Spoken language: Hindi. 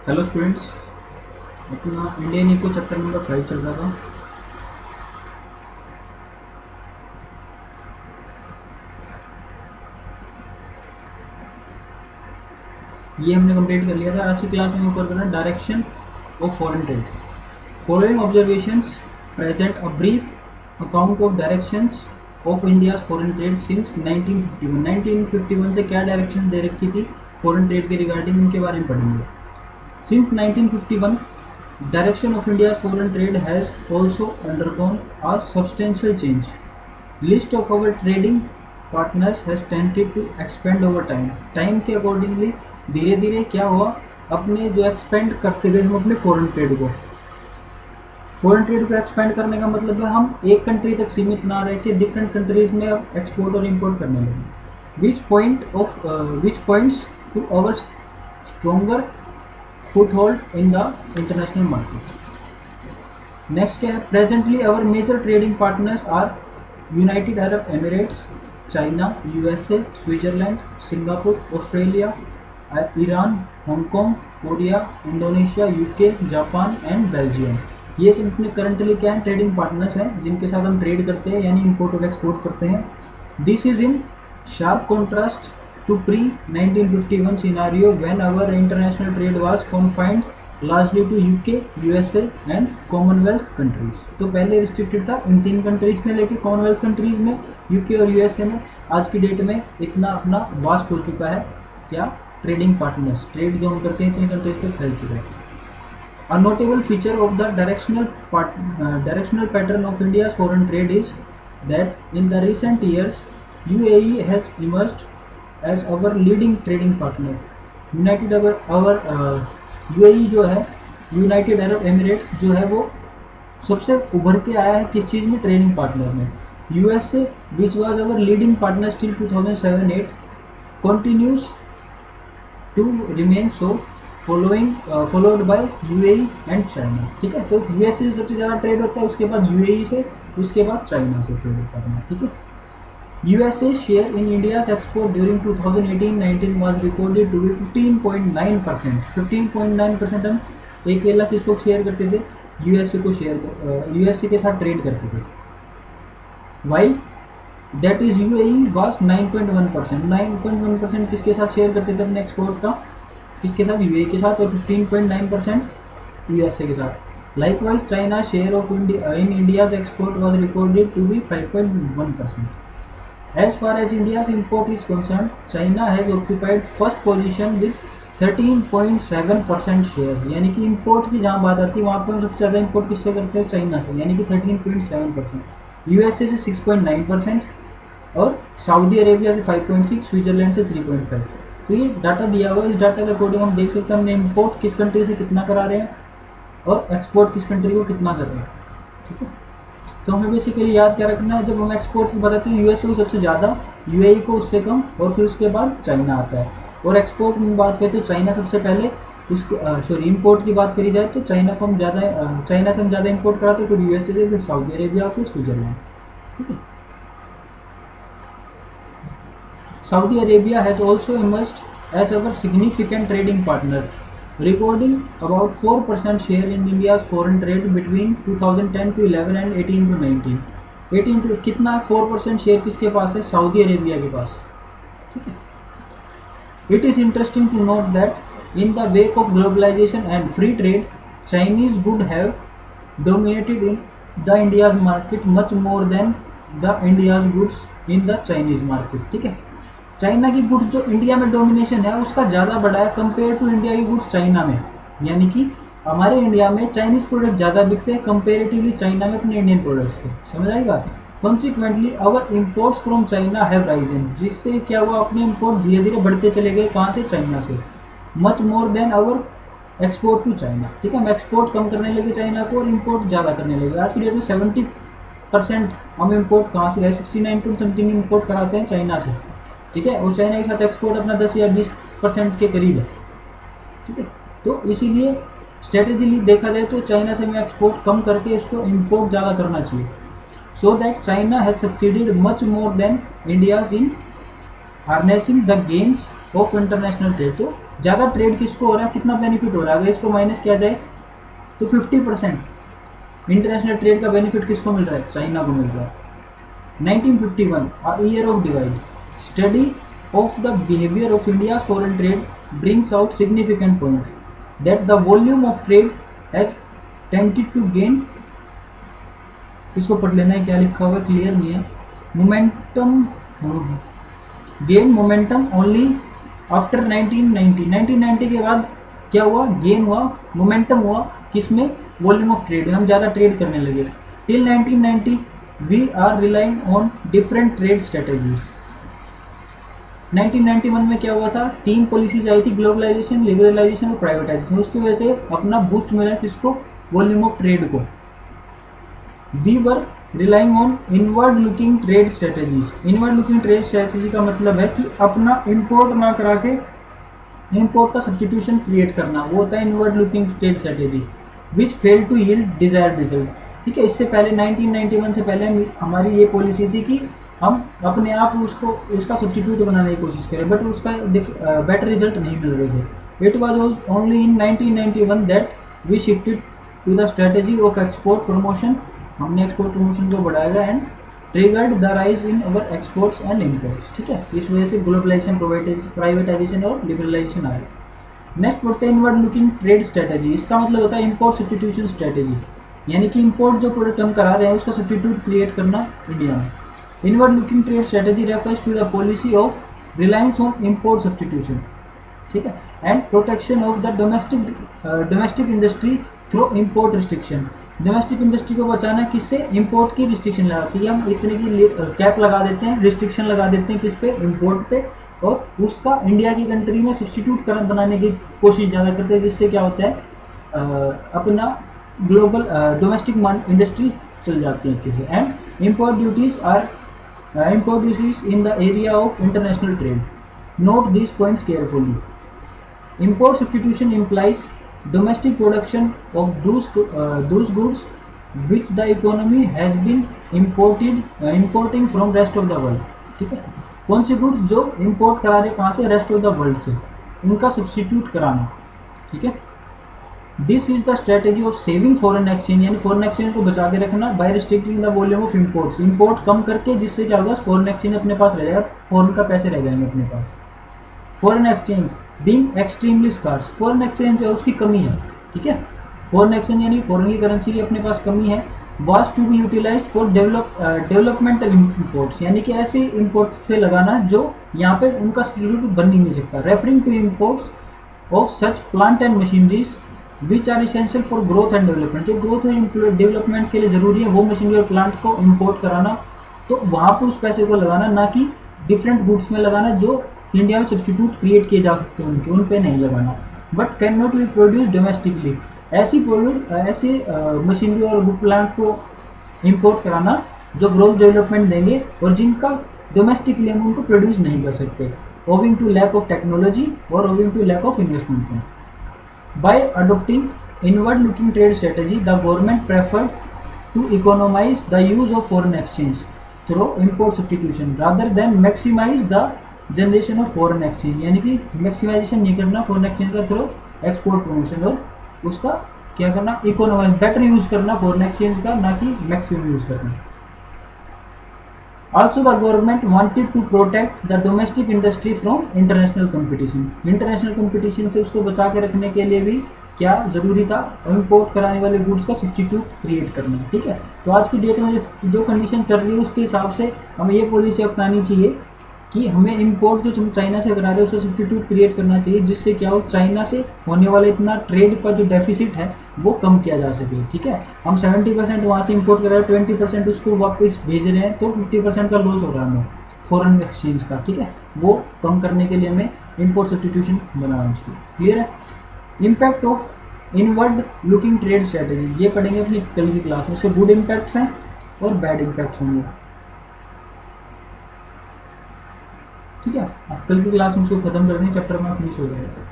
Hello students. अपना इंडियन इको चैप्टर नंबर 5 चल रहा था। ये हमने कंप्लीट कर लिया था। आज की क्लास में ऊपर करना direction of foreign trade. Following observations present a brief account of directions of India's foreign trade since 1951। 1951 से क्या डायरेक्शन दे रखी थी फॉरेन ट्रेड के रिगार्डिंग, उनके बारे में पढ़ेंगे। Since 1951 direction of India's foreign trade has also undergone a substantial change. List of our trading partners has tended to expand over time. Time के अकॉर्डिंगली धीरे धीरे क्या हुआ, अपने जो एक्सपेंड करते गए हम अपने फॉरेन ट्रेड को। फॉरेन ट्रेड को एक्सपेंड करने का मतलब है हम एक कंट्री तक सीमित ना रह के डिफरेंट कंट्रीज में अब एक्सपोर्ट और इम्पोर्ट करने लगे। Which points to our stronger foothold in the international market. Next क्या है, presently our major trading partners are United Arab Emirates, China, USA, Switzerland, Singapore, Australia, Iran, Hong Kong, Korea, Indonesia, UK, Japan and Belgium. ये सब अपने करंटली क्या है, ट्रेडिंग पार्टनर्स हैं जिनके साथ हम ट्रेड करते हैं, यानी इम्पोर्ट और एक्सपोर्ट करते हैं। This is in sharp contrast to pre-1951 scenario when our international trade was confined largely to UK, USA and Commonwealth countries। तो पहले रिस्ट्रिक्टेड था इन 3 कंट्रीज में, लेकिन कॉमनवेल्थ कंट्रीज में, यूके और यूएसए में आज की डेट में इतना अपना वास्ट हो चुका है क्या, ट्रेडिंग पार्टनर्स, ट्रेड जो हम करते हैं इतनी कंट्रीज तक फैल चुका है। A notable feature of the directional pattern of India's foreign trade is that in the recent years UAE has emerged as our leading trading partner. UAE जो है, यूनाइटेड अरब एमिरेट्स जो है, वो सबसे उभर के आया है किस चीज़ में, ट्रेडिंग पार्टनर में। USA which was our leading partner till 2007-8 continues to remain so, followed by UAE and China. ठीक है, तो यूएसए से सबसे ज़्यादा ट्रेड होता है, उसके बाद यूएई से, उसके बाद चाइना से ट्रेड होता है। ठीक है, USA's share in India's export during 2018-19 was recorded to be 15.9%। 15.9% हम अकेला किसको शेयर करते थे, यूएसए को यूएसए के साथ ट्रेड करते थे। While that is UAE was 9.1%। 9.1% किसके साथ शेयर करते थे अपने एक्सपोर्ट का, किसके साथ, यूएई के साथ, और 15.9% यूएसए के साथ। Likewise China share of India in India's export was recorded to be 5.1%। As far as India's import is concerned, China has occupied first position with 13.7% share. यानी कि इंपोर्ट की जहाँ बात आती है वहाँ पर हम सबसे ज़्यादा इंपोर्ट किससे करते हैं, चाइना से, यानी कि 13.7%। यूएसए से 6.9% और सऊदी अरेबिया से 5.6, स्विट्जरलैंड से 3.5। तो ये डाटा दिया हुआ है, इस डाटा के अकॉर्डिंग हम देख सकते हैं हमने इंपोर्ट किस कंट्री से कितना करा रहे हैं और एक्सपोर्ट किस कंट्री को कितना कर रहे हैं। ठीक है, तो हमें बेसिकली याद क्या रखना है, जब हम एक्सपोर्ट की बताते हैं यूएसए को सबसे ज़्यादा, यूएई को उससे कम, और फिर उसके बाद चाइना आता है। और एक्सपोर्ट में बात करें तो चाइना सबसे पहले, उसके इंपोर्ट की बात करी जाए तो चाइना को हम ज़्यादा, चाइना से हम ज़्यादा इंपोर्ट कराते, फिर यूएसए से, फिर सऊदी अरेबिया, फिर स्विट्जरलैंड। ठीक है, Saudi Arabia has also emerged as our significant trading partner, recording about 4% share in India's foreign trade between 2010 to 11 and 18 to 19। 18 to कितना 4% शेयर किसके पास है, सऊदी अरेबिया के पास। ठीक है, it is interesting to note that in the wake of globalisation and free trade Chinese good have dominated in the India's market much more than the India's goods in the Chinese market. ठीक है, चाइना की गुड्स जो इंडिया में डोमिनेशन है उसका ज़्यादा बड़ा है कंपेयर टू इंडिया की गुड्स चाइना में, यानी कि हमारे इंडिया में चाइनीज़ प्रोडक्ट ज़्यादा बिकते हैं कंपेरेटिवली चाइना में अपने इंडियन प्रोडक्ट्स के। समझ आई बात। Consequently our imports from China have risen, जिससे क्या हुआ, अपने इम्पोर्ट धीरे धीरे बढ़ते चले गए, कहाँ से, चाइना से, much more than our export to China. ठीक है, हम एक्सपोर्ट कम करने लगे चाइना को और इम्पोर्ट ज़्यादा करने लगे। आज की डेट में 70% हम इम्पोर्ट कहाँ से, 69 समथिंग इम्पोर्ट कराते हैं चाइना से। ठीक है, और चाइना के साथ एक्सपोर्ट अपना 10 या 20% के करीब है। ठीक है, तो इसीलिए स्ट्रेटेजिली देखा जाए तो चाइना से हमें एक्सपोर्ट कम करके इसको इंपोर्ट ज़्यादा करना चाहिए, so that China has succeeded much more then India's in harnessing the gains of international trade. तो ज़्यादा ट्रेड किसको हो रहा है, कितना बेनिफिट हो रहा है, अगर इसको माइनस किया जाए तो 50% इंटरनेशनल ट्रेड का बेनिफिट किसको मिल रहा है, चाइना को मिल रहा है। 1951 a year of divide, study of the behavior of India's foreign trade brings out significant points that the volume of trade has tended to gain, इसको पढ़ लेना है क्या लिखा हुआ है, क्लियर नहीं है, momentum, gain momentum only after 1990 के बाद क्या हुआ, गेन हुआ, मोमेंटम हुआ, किसमें, वॉल्यूम ऑफ ट्रेड, हम ज़्यादा ट्रेड करने लगे। Till 1990 we are relying on different trade strategies. 1991 में क्या हुआ था, 3 पॉलिसीज आई थी, ग्लोबलाइजेशन, लिबरलाइजेशन और प्राइवेटाइजेशन, उसकी वजह से अपना बूस्ट मिला किसको, वॉल्यूम ऑफ ट्रेड को। We were relying on inward looking trade strategies. Inward looking trade strategy का मतलब है कि अपना इंपोर्ट ना करा के इंपोर्ट का सब्सटीट्यूशन क्रिएट करना, वो होता है inward looking trade strategy, which fail to yield desired result. ठीक है, इससे पहले 1991 से पहले हमारी ये पॉलिसी थी कि हम अपने आप उसका सब्सटीट्यूट बनाने की कोशिश करें, बट उसका बेटर रिजल्ट नहीं मिल रहे थे। It was only in 1991 that we shifted to the strategy of export promotion, हमने एक्सपोर्ट प्रमोशन को बढ़ाया and triggered the rise in our exports and imports. ठीक है, इस वजह से ग्लोबलाइजेशन, प्राइवेटाइजेशन और लिबरलाइजेशन आया। नेक्स्ट पढ़ते हैं इनवर्ड लुकिंग ट्रेड स्ट्रेटेजी। इसका मतलब होता है इंपोर्ट सब्सटीट्यूशन स्ट्रेटेजी, यानी कि इंपोर्ट जो प्रोडक्ट हम करा रहे हैं उसका सब्सटीट्यूट क्रिएट करना इंडिया में। Inward looking trade strategy refers to the policy of reliance on import substitution, ठीक है, and protection of the domestic industry through import restriction. Domestic industry को बचाना किससे, इंपोर्ट की रिस्ट्रिक्शन लगाती है, हम इतने की कैप लगा देते हैं, रिस्ट्रिक्शन लगा देते हैं किस पे, इंपोर्ट पे, और उसका इंडिया की कंट्री में सब्सटीट्यूट बनाने की कोशिश ज़्यादा करते हैं, जिससे क्या होता है अपना ग्लोबल डोमेस्टिक इंडस्ट्री चल जाती है अच्छे से। And import duties in the area of international trade. Note this points carefully. Import substitution implies domestic production of those goods which the economy has been importing from rest of the world। ठीक है, कौन से गुड्स जो इंपोर्ट करा रहे कहाँ से, रेस्ट ऑफ द वर्ल्ड से, उनका सब्सटीट्यूट कराना। ठीक है, this is the strategy of saving foreign exchange, यानी फॉरेन एक्सचेंज को बचा के रखना by restricting the volume of imports. Import कम करके, जिससे क्या होगा, फॉरेन एक्सचेंज अपने पास रह जाएगा, फॉरेन का पैसे रह जाएंगे अपने पास। Foreign exchange being extremely scarce, foreign exchange जो है उसकी कमी है। ठीक है, फॉरेन एक्सचेंज यानी फॉरेन की करेंसी की अपने पास कमी है। Was to be utilised for developmental imports, यानी कि ऐसे इंपोर्ट पे लगाना जो यहाँ पे उनका सब्स्टिट्यूट बन ही नहीं सकता। Referring to imports of such plant and machineries which are essential for growth and development, जो ग्रोथ एंड डेवलपमेंट के लिए जरूरी है वो मशीनरी और प्लांट को इंपोर्ट कराना, तो वहाँ पर उस पैसे को लगाना, ना कि डिफरेंट गुड्स में लगाना जो इंडिया में सब्स्टिट्यूट क्रिएट किए जा सकते हैं उनके, उन पे नहीं लगाना। But can not be produce domestically, ऐसी मशीनरी और प्लांट को इंपोर्ट कराना जो ग्रोथ डेवलपमेंट देंगे और जिनका डोमेस्टिकली हम उनको प्रोड्यूस नहीं कर सकते, owing to lack of technology और owing to lack of investment fund. By adopting inward looking trade strategy the government prefer to economise the use of foreign exchange through import substitution rather than maximise the generation of foreign exchange, यानी कि मैक्सिमाइजेशन नहीं करना फॉरेन एक्सचेंज का थ्रू एक्सपोर्ट प्रमोशन, और उसका क्या करना, इकोनॉमाइज, बेटर यूज करना फॉरेन एक्सचेंज का, ना कि मैक्सिमम यूज करना। Also the government wanted to protect the domestic industry from international competition, international competition से उसको बचा के रखने के लिए भी क्या जरूरी था, इंपोर्ट कराने वाले गुड्स का सब्स्टिट्यूट क्रिएट करना। ठीक है, तो आज की डेट में जो कंडीशन चल रही है उसके हिसाब से हमें ये पॉलिसी अपनानी चाहिए कि हमें इंपोर्ट जो हम चाइना से करा रहे हैं उसका सब्स्टिट्यूट क्रिएट करना चाहिए, जिससे क्या हो, चाइना से होने वाला इतना ट्रेड का जो डेफिसिट है वो कम किया जा सके। ठीक है, हम 70% वहाँ से इंपोर्ट कर रहे हैं, 20% उसको वापस भेज रहे हैं, तो 50% का लॉस हो रहा है हमें फॉरेन एक्सचेंज का। ठीक है, वो कम करने के लिए हमें इंपोर्ट सब्स्टिट्यूशन बनाना चाहिए। क्लियर है। Impact of inward looking trade strategy ये पढ़ेंगे अपनी कल की क्लास में, उसके गुड इम्पैक्ट्स हैं और बैड इम्पैक्ट्स होंगे। ठीक है, कल की क्लास में उसको खत्म कर दें, चैप्टर में फिनिश हो जाएगा।